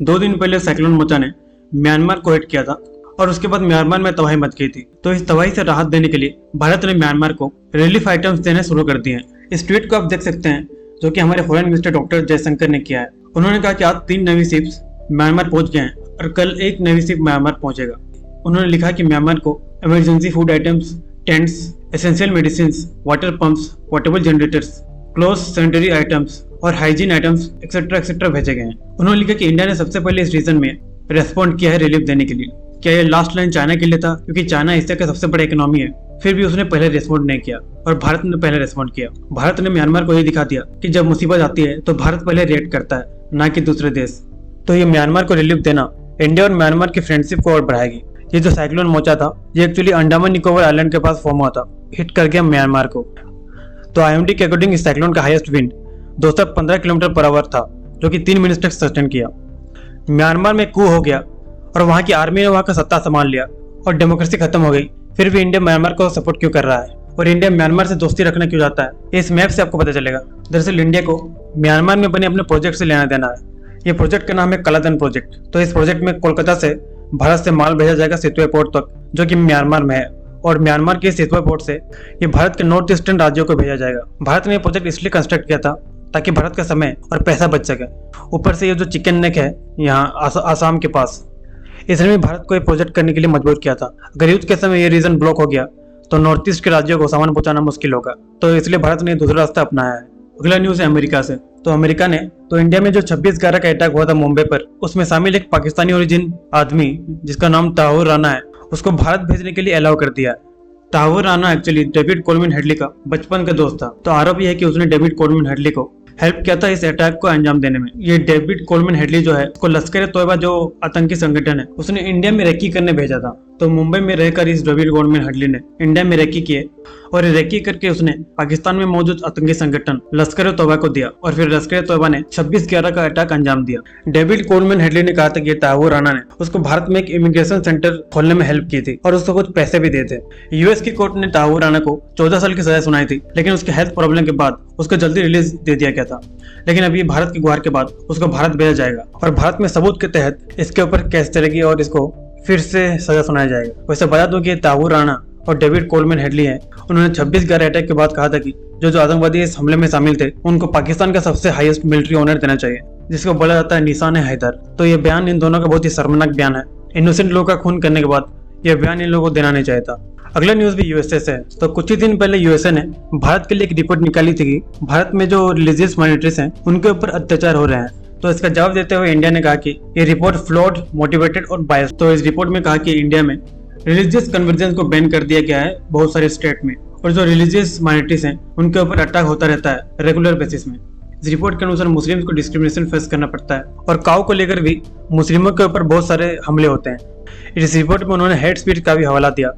2 दिन पहले cyclone mocha ने म्यांमार को हिट किया था और उसके बाद म्यांमार में तबाही मच गई थी। तो इस तबाही से राहत देने के लिए भारत ने म्यांमार को रिलीफ आइटम्स देने शुरू कर दिए हैं। इस ट्वीट को आप देख सकते हैं जो कि हमारे फॉरेन मिनिस्टर डॉक्टर जयशंकर ने किया है। उन्होंने कहा कि आज 3 नई शिप्स म्यांमार पहुंच गए हैं और कल एक नई शिप म्यांमार पहुंचेगा। उन्होंने लिखा कि म्यांमार को emergency food items, tents, essential medicine, water pumps, portable generators, cloth sanitary items और हाइजीन आइटम्स एक्सेट्रा भेजे गए हैं। उन्होंने लिखा कि इंडिया ने सबसे पहले इस रीजन में रेस्पॉन्ड किया है रिलीफ देने के लिए। क्या ये लास्ट लाइन चाइना के लिए था, क्योंकि चाइना एशिया का सबसे बड़ा इकोनॉमी है, फिर भी उसने पहले रेस्पॉन्ड नहीं किया और भारत ने पहले रेस्पॉन्ड किया। भारत ने म्यांमार को ये दिखा दिया कि जब मुसीबत आती है तो भारत पहले रिएक्ट करता है, ना कि दूसरे देश। तो ये म्यांमार को रिलीफ देना इंडिया और म्यांमार की फ्रेंडशिप को और बढ़ाएगी। ये जो साइक्लोन मोचा था ये एक्चुअली अंडमान निकोबार आइलैंड के पास फॉर्म हुआ था, हिट कर गया म्यांमार को। तो IMD के अकॉर्डिंग इस साइक्लोन का highest wind 215 kilometre per hour था, जो कि 3 मिनट तक सस्टेन किया। म्यांमार में कू हो गया और वहां की आर्मी ने वहां का सत्ता संभाल लिया और डेमोक्रेसी खत्म हो गई। फिर भी इंडिया म्यांमार को सपोर्ट क्यों कर रहा है और इंडिया म्यांमार से दोस्ती रखना क्यों चाहता है, इस मैप से आपको पता चलेगा। दरअसल इंडिया को म्यांमार में बने अपने प्रोजेक्ट से लेना देना है। ये प्रोजेक्ट का नाम है कलादन प्रोजेक्ट। तो इस प्रोजेक्ट में कोलकाता से भारत से माल भेजा जाएगा सितवे पोर्ट तक, जो कि म्यांमार में है, और म्यांमार के सितवे पोर्ट से ये भारत के नॉर्थ ईस्टर्न राज्यों को भेजा जाएगा। भारत ने ये प्रोजेक्ट इसलिए कंस्ट्रक्ट किया था ताकि भारत का समय और पैसा बच सके। ऊपर से ये जो चिकन नेक है यहाँ आसाम के पास, इसने भी भारत को ये प्रोजेक्ट करने के लिए मजबूर किया था। अगर युद्ध के समय ये रीजन ब्लॉक हो गया तो नॉर्थ ईस्ट के राज्यों को सामान पहुंचाना मुश्किल होगा। तो इसलिए भारत ने दूसरा रास्ता अपनाया है। अगला न्यूज है अमेरिका से। तो अमेरिका ने इंडिया में जो 26/11 का अटैक हुआ था मुंबई पर, उसमें शामिल एक पाकिस्तानी ओरिजिन आदमी जिसका नाम ताहूर राना है, उसको भारत भेजने के लिए अलाउ कर दिया। Tahawwur Rana actually David Coleman Headley का बचपन का दोस्त था। तो आरोप यह है कि उसने डेविड कोलमैन हेडली को हेल्प किया था इस अटैक को अंजाम देने में। ये डेविड कोलमैन हेडली जो है उसको लश्कर-ए-तोयबा जो आतंकी संगठन है उसने इंडिया में रेकी करने भेजा था। तो मुंबई में रहकर इस डेविड कोलमैन हेडली ने इंडिया में रेकी किए और रेकी करके उसने पाकिस्तान में मौजूद आतंकी संगठन लश्कर-ए-तोयबा को दिया और फिर लश्कर-ए-तोयबा ने 26/11 का अटैक अंजाम दिया। डेविड कोलमैन हेडली ने कहा था कि ताहूर राना ने उसको भारत में एक इमिग्रेशन सेंटर खोलने में हेल्प की थी और उसको कुछ पैसे भी दिए थे। यूएस की कोर्ट ने ताहूर राना को 14 साल की सजा सुनाई थी, लेकिन उसके हेल्थ प्रॉब्लम के बाद उसको जल्दी रिलीज दे दिया गया था। लेकिन अभी भारत की गुहार के बाद उसको भारत भेजा जाएगा और भारत में सबूत के तहत इसके ऊपर केस चलेगी और इसको फिर से सजा सुनाया जाएगा। वैसे बता दूं कि ताहूर राना और डेविड कोलमैन हेडली हैं, उन्होंने 26/11 अटैक के बाद कहा था कि जो आतंकवादी इस हमले में शामिल थे उनको पाकिस्तान का सबसे हाईएस्ट मिलिट्री ऑनर देना चाहिए, जिसको बोला जाता है निशान हैदर। तो ये बयान इन दोनों का बहुत ही शर्मनाक बयान है। इनोसेंट लोगों का खून करने के बाद यह बयान इन लोगों को देना नहीं चाहिए था। अगला न्यूज भी यूएसए से है। तो कुछ ही दिन पहले यूएसए ने भारत के लिए एक रिपोर्ट निकाली थी कि भारत में जो रिलीजियस माइनॉरिटीज हैं उनके ऊपर अत्याचार हो रहे हैं। तो इसका जवाब देते हुए इंडिया ने कहा कि ये रिपोर्ट फ्लॉड, मोटिवेटेड और बायस्ड। तो इस रिपोर्ट में कहा कि इंडिया में रिलीजियस कन्वर्जेंस को बैन कर दिया गया है बहुत सारे स्टेट में, और जो रिलीजियस माइनॉरिटीज हैं उनके ऊपर अटैक होता रहता है रेगुलर बेसिस में। इस रिपोर्ट के अनुसार मुस्लिम्स को डिस्क्रिमिनेशन फेस करना पड़ता है और काऊ को लेकर भी मुस्लिमों के ऊपर बहुत सारे हमले होते हैं। इस रिपोर्ट में उन्होंने हेट स्पीच का भी हवाला दिया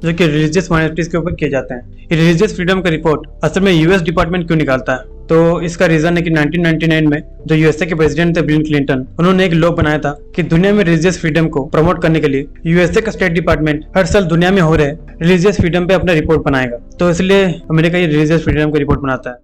जो कि रिलीजियस माइनॉरिटीज के ऊपर किए जाते हैं। ये रिलीजियस फ्रीडम का रिपोर्ट असल में यूएस डिपार्टमेंट क्यों निकालता है, तो इसका रीजन है कि 1999 में जो यूएसए के प्रेसिडेंट थे बिल क्लिंटन, उन्होंने एक लॉ बनाया था कि दुनिया में रिलीजियस फ्रीडम को प्रमोट करने के लिए यूएसए का स्टेट डिपार्टमेंट हर साल दुनिया में हो रहे रिलीजियस फ्रीडम पे अपना रिपोर्ट बनाएगा। तो इसलिए अमेरिका ये रिलीजियस फ्रीडम का रिपोर्ट बनाता है।